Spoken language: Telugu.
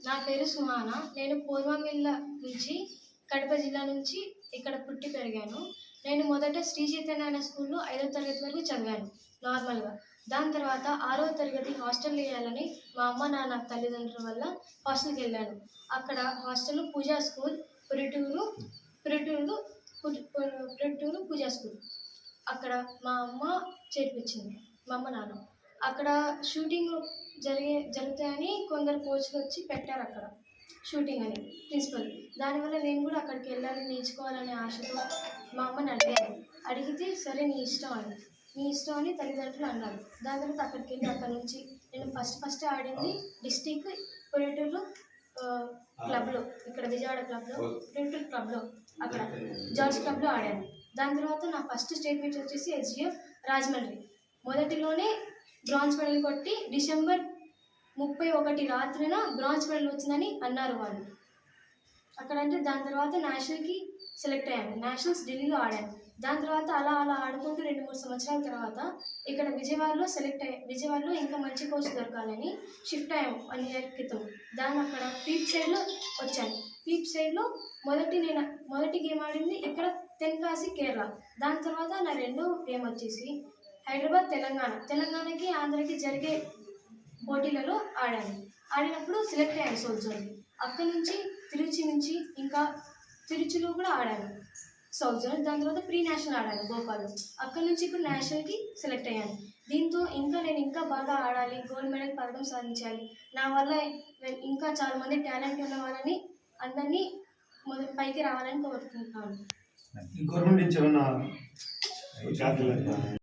నా పేరు సుహాన. నేను పూర్వమిల్ల నుంచి కడప జిల్లా నుంచి ఇక్కడ పుట్టి పెరిగాను. నేను మొదట శ్రీ చైతన్య అనే స్కూల్లో 5వ తరగతి వరకు చదివాను నార్మల్‌గా. దాని తర్వాత 6వ తరగతి హాస్టల్‌లో ఎయ్యాలని మా అమ్మ, నాన్న తల్లిదండ్రుల వల్ల హాస్టల్‌కెళ్ళాను. అక్కడ హాస్టల్‌లో పూజా స్కూల్ పురిటూరు పురిటూరు పురిటూరు పూజా స్కూల్. అక్కడ మా అమ్మ చేర్పించింది. మా అమ్మ, నాన్న. అక్కడ షూటింగ్ జరుగుతాయని కొందరు కోచ్‌లు వచ్చి పెట్టారు అక్కడ షూటింగ్ అని ప్రిన్సిపల్. దానివల్ల నేను కూడా అక్కడికి వెళ్ళాలి, నేర్చుకోవాలనే ఆశతో మా అమ్మని అడిగాను. అడిగితే సరే నీ ఇష్టం అని. నీ ఇష్టం అని తల్లిదండ్రులు అన్నారు. దాని తర్వాత అక్కడికి వెళ్ళి అక్కడి నుంచి నేను ఫస్ట్ ఆడింది డిస్ట్రిక్ట్ పొలిటూరు క్లబ్లో, ఇక్కడ విజయవాడ క్లబ్లో, పొలిటూరు క్లబ్లో, అక్కడ జార్జ్ క్లబ్లో ఆడాను. దాని తర్వాత నా ఫస్ట్ స్టేట్ మీట్ వచ్చేసి హెచ్డిఎఫ్ రాజమండ్రి. మొదటిలోనే బ్రాంజ్ మెడల్ కొట్టి డిసెంబర్ 31 రాత్రిన బ్రాంజ్ మెడల్ వచ్చిందని అన్నారు వాళ్ళు. అక్కడంటే దాని తర్వాత నేషనల్కి సెలెక్ట్ అయ్యాను. నేషనల్స్ ఢిల్లీలో ఆడాను. దాని తర్వాత అలా ఆడుకుంటూ 2-3 సంవత్సరాల తర్వాత ఇక్కడ విజయవాడలో ఇంకా మంచి కోచ్ దొరకాలని షిఫ్ట్ అయ్యాము 1 ఇయర్ క్రితం. దాన్ని అక్కడ పీప్ సైడ్లో వచ్చాను. పీప్ సైడ్లో మొదటి గేమ్ ఆడింది ఇక్కడ తెన్కాసి కేరళ. దాని తర్వాత నా రెండో గేమ్ వచ్చేసి హైదరాబాద్ తెలంగాణకి ఆంధ్రకి జరిగే పోటీలలో ఆడినప్పుడు సెలెక్ట్ అయ్యాను సౌత్ జోన్కి. అక్కడి నుంచి తిరుచి నుంచి ఇంకా తిరుచిలో కూడా ఆడాను సౌత్ జోన్. దాని తర్వాత ప్రీ నేషనల్ ఆడాను భోపాల్లో. అక్కడి నుంచి ఇప్పుడు నేషనల్కి సెలెక్ట్ అయ్యాను. దీంతో నేను ఇంకా బాగా ఆడాలి, గోల్డ్ మెడల్ పథకం సాధించాలి. నా వల్ల ఇంకా చాలామంది టాలెంట్ ఉన్న వాళ్ళని అందరినీ పైకి రావాలని కోరుకుంటున్నాను. గవర్నమెంట్ నుంచి ఏమన్నా